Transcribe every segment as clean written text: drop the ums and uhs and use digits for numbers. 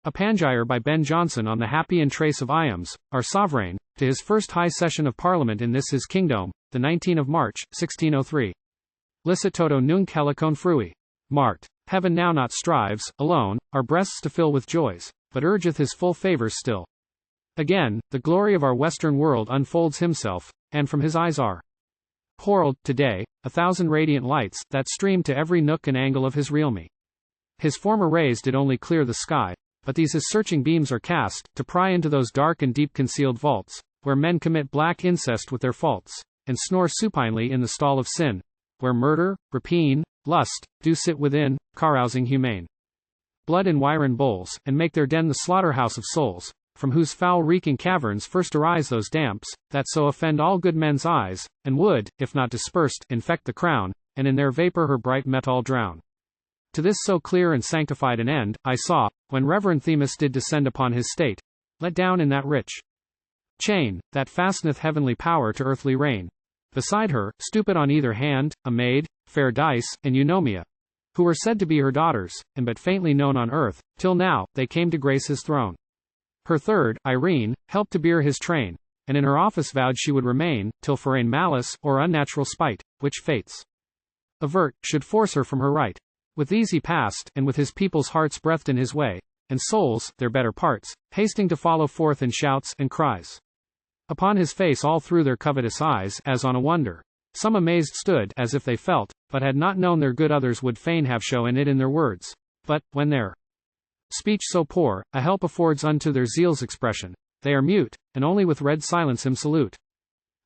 A Pangyre by Ben Jonson on the happy entrace of Iames, our Soveraigne, to his first high session of Parliament in this his Kingdome, the 19th of March, 1603. Licet toto nunc Helicone frui. Mart. Heaven now not strives, alone, our breasts to fill with joys, but urgeth his full favours still. Again, the glory of our Western world unfolds himself, and from his eyes are hoorl'd, today, 1,000 radiant lights, that stream to every nook and angle of his Realme. His former rays did only clear the sky, but these his searching beams are cast, to pry into those dark and deep concealed vaults, where men commit black incest with their faults, and snore supinely in the stall of sin, where murder, rapine, lust, do sit within, Carowsing humane. Blood in yron bowls, and make their den the slaughterhouse of souls, from whose foul-reeking caverns first arise those damps, that so offend all good men's eyes, and would, if not dispersed, infect the crown, and in their vapour her bright metal drown. To this so clear and sanctified an end, I saw, when Reverend Themis did descend upon his state, let down in that rich chain, that fasteneth heavenly power to earthly reign. Beside her, stupid on either hand, a maid, fair Dice, and Eunomia, who were said to be her daughters, and but faintly known on earth, till now, they came to grace his throne. Her third, Irene, helped to bear his train, and in her office vowed she would remain, till foreign malice, or unnatural spite, which fates avert, should force her from her right. With these he passed, and with his people's hearts breathed in his way, and souls, their better parts, hasting to follow forth in shouts and cries. Upon his face all through their covetous eyes, as on a wonder, some amazed stood, as if they felt, but had not known their good others would fain have shown it in their words. But, when their speech so poor, a help affords unto their zeal's expression, they are mute, and only with red silence him salute.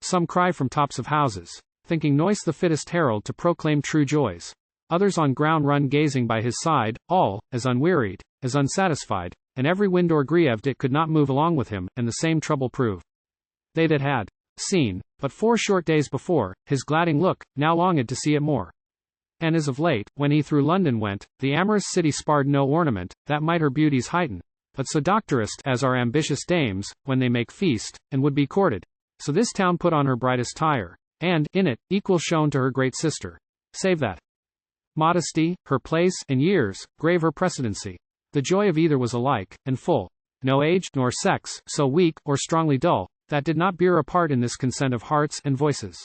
Some cry from tops of houses, thinking noise the fittest herald to proclaim true joys. Others on ground run gazing by his side, all, as unwearied, as unsatisfied, and every wind or grieved it could not move along with him, and the same trouble prove. They that had seen, but 4 short days before, his gladding look, now longed to see it more. And as of late, when he through London went, the amorous city sparred no ornament, that might her beauties heighten, but so doctorist as are ambitious dames, when they make feast, and would be courted. So this town put on her brightest tire, and, in it, equal shown to her great sister. Save that modesty, her place, and years, grave her precedency. The joy of either was alike, and full. No age, nor sex, so weak, or strongly dull, that did not bear a part in this consent of hearts and voices.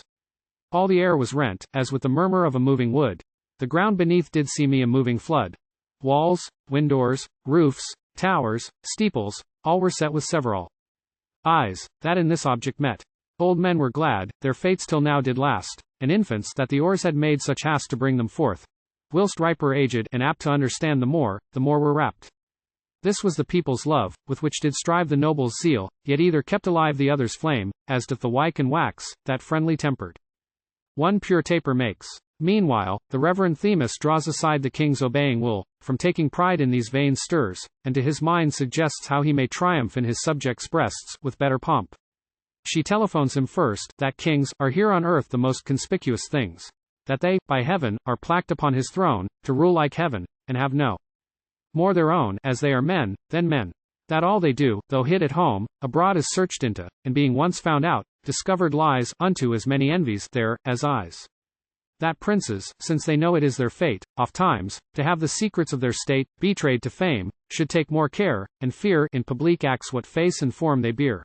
All the air was rent, as with the murmur of a moving wood. The ground beneath did see me a moving flood. Walls, windows, roofs, towers, steeples, all were set with several eyes, that in this object met. Old men were glad, their fates till now did last, and infants that the oars had made such haste to bring them forth. Whilst riper aged, and apt to understand the more were rapt. This was the people's love, with which did strive the noble's zeal, yet either kept alive the other's flame, as doth the wick and wax, that friendly tempered one pure taper makes. Meanwhile, the Reverend Themis draws aside the king's obeying will, from taking pride in these vain stirs, and to his mind suggests how he may triumph in his subjects' breasts, with better pomp. She telephones him first, that kings are here on earth the most conspicuous things. That they, by heaven, are placked upon his throne, to rule like heaven, and have no more their own, as they are men, than men. That all they do, though hid at home, abroad is searched into, and being once found out, discovered lies, unto as many envies, there, as eyes. That princes, since they know it is their fate, oft times, to have the secrets of their state, betrayed to fame, should take more care, and fear, in public acts what face and form they bear.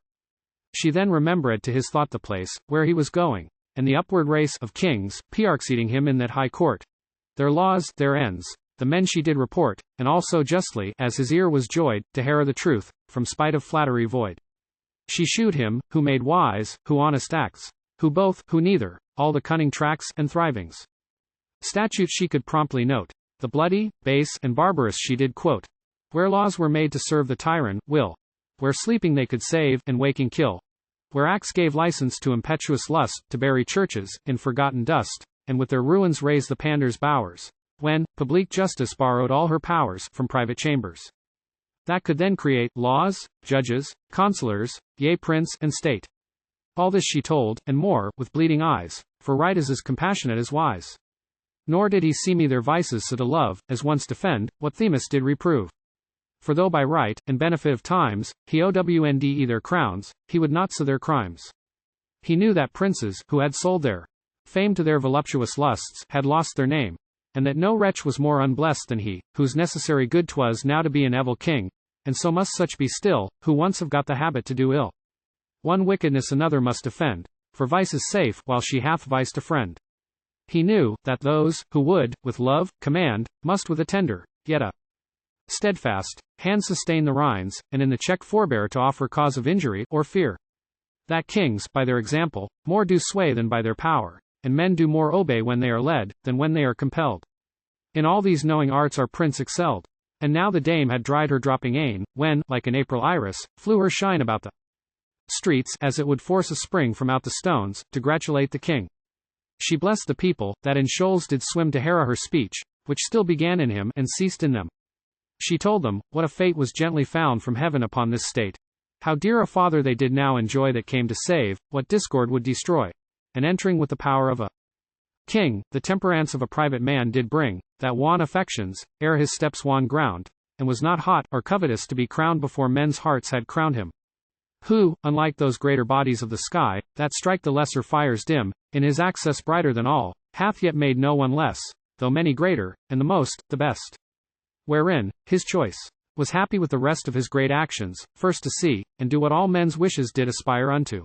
She then remembered to his thought the place, where he was going, and the upward race of kings, exceeding him in that high court. Their laws, their ends, the men she did report, and also justly, as his ear was joyed, to hear the truth, from spite of flattery void. She shewed him, who made wise, who honest acts, who both, who neither, all the cunning tracks, and thrivings. Statutes she could promptly note. The bloody, base, and barbarous she did quote. Where laws were made to serve the tyrant, will. Where sleeping they could save, and waking kill. Where acts gave license to impetuous lust, to bury churches, in forgotten dust, and with their ruins raise the pander's bowers. When, public justice borrowed all her powers, from private chambers. That could then create, laws, judges, consulars, yea prince, and state. All this she told, and more, with bleeding eyes, for right is as compassionate as wise. Nor did he see me their vices so to love, as once defend, what Themis did reprove. For though by right, and benefit of times, he ownd their crowns, he would not so their crimes. He knew that princes, who had sold their fame to their voluptuous lusts, had lost their name, and that no wretch was more unblessed than he, whose necessary good 'twas now to be an evil king, and so must such be still, who once have got the habit to do ill. One wickedness another must defend, for vice is safe, while she hath vice to friend. He knew, that those, who would, with love, command, must with a tender, yet a steadfast, hand sustain the reins, and in the check forbear to offer cause of injury, or fear. That kings, by their example, more do sway than by their power, and men do more obey when they are led, than when they are compelled. In all these knowing arts our prince excelled. And now the dame had dried her dropping Againe, when, like an April iris, flew her shine about the streets, as it would force a spring from out the stones, to gratulate the king. She blessed the people, that in shoals did swim to Hera her speech, which still began in him, and ceased in them. She told them, what a fate was gently found from heaven upon this state. How dear a father they did now enjoy that came to save, what discord would destroy. And entering with the power of a king, the temperance of a private man did bring, that wan affections, ere his steps won ground, and was not hot, or covetous to be crowned before men's hearts had crowned him. Who, unlike those greater bodies of the sky, that strike the lesser fires dim, in his access brighter than all, hath yet made no one less, though many greater, and the most, the best. Wherein, his choice was happy with the rest of his great actions, first to see, and do what all men's wishes did aspire unto.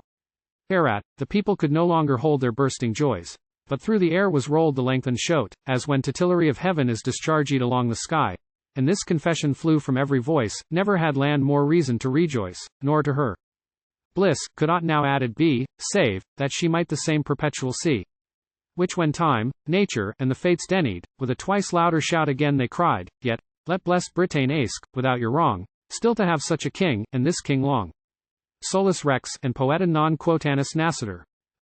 Hereat, the people could no longer hold their bursting joys, but through the air was rolled the lengthened shout, as when titillery of heaven is discharged along the sky. And this confession flew from every voice, never had land more reason to rejoice, nor to her bliss, could aught now added be, save, that she might the same perpetual see. Which when time, nature, and the fates denied, with a twice louder shout again they cried, yet, let blessed Bretagne ask, without your wrong, still to have such a king, and this king long. Solus rex, and poeta non quotanus nascitur.